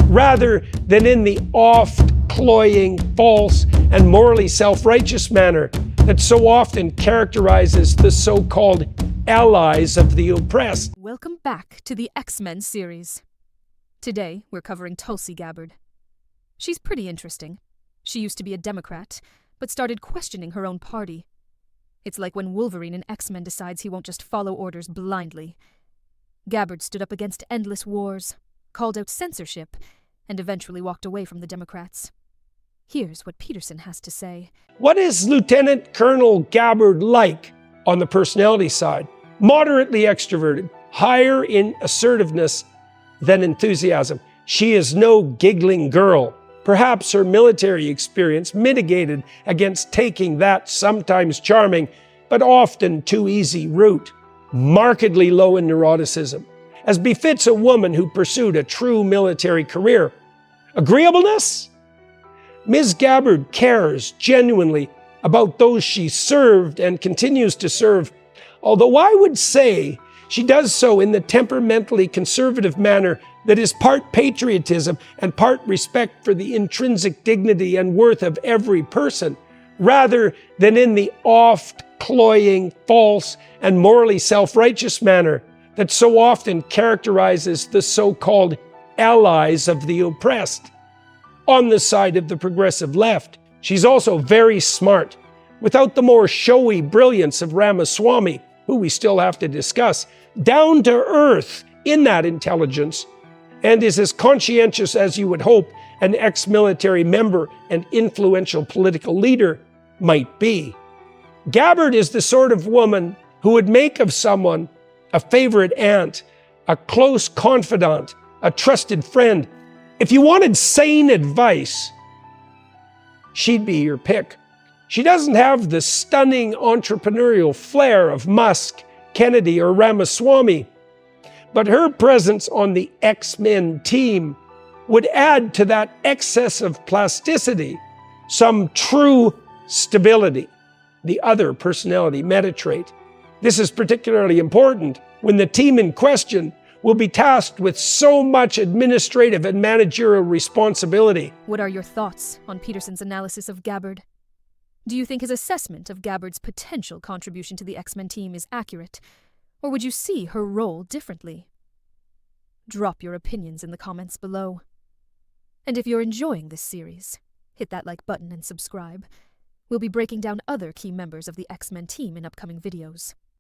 rather than in the oft cloying, false, and morally self-righteous manner that so often characterizes the so-called allies of the oppressed. Welcome back to the X-Men series. Today, we're covering Tulsi Gabbard. She's pretty interesting. She used to be a Democrat, but started questioning her own party. It's like when Wolverine in X-Men decides he won't just follow orders blindly. Gabbard stood up against endless wars, called out censorship, and eventually walked away from the Democrats. Here's what Peterson has to say. What is Lieutenant Colonel Gabbard like on the personality side? Moderately extroverted, higher in assertiveness than enthusiasm. She is no giggling girl. Perhaps her military experience mitigated against taking that sometimes charming, but often too easy route. Markedly low in neuroticism, as befits a woman who pursued a true military career. Agreeableness? Ms. Gabbard cares genuinely about those she served and continues to serve, although I would say she does so in the temperamentally conservative manner that is part patriotism and part respect for the intrinsic dignity and worth of every person, rather than in the oft cloying, false, and morally self-righteous manner that so often characterizes the so-called allies of the oppressed. On the side of the progressive left, she's also very smart, without the more showy brilliance of Ramaswamy, who we still have to discuss, down to earth in that intelligence, and is as conscientious as you would hope an ex-military member and influential political leader might be. Gabbard is the sort of woman who would make of someone a favorite aunt, a close confidant, a trusted friend. If you wanted sane advice, she'd be your pick. She doesn't have the stunning entrepreneurial flair of Musk, Kennedy, or Ramaswamy, but her presence on the X-Men team would add to that excess of plasticity some true stability, the other personality meta trait. This is particularly important when the team in question will be tasked with so much administrative and managerial responsibility. What are your thoughts on Peterson's analysis of Gabbard? Do you think his assessment of Gabbard's potential contribution to the X-Men team is accurate, or would you see her role differently? Drop your opinions in the comments below. And if you're enjoying this series, hit that like button and subscribe. We'll be breaking down other key members of the X-Men team in upcoming videos.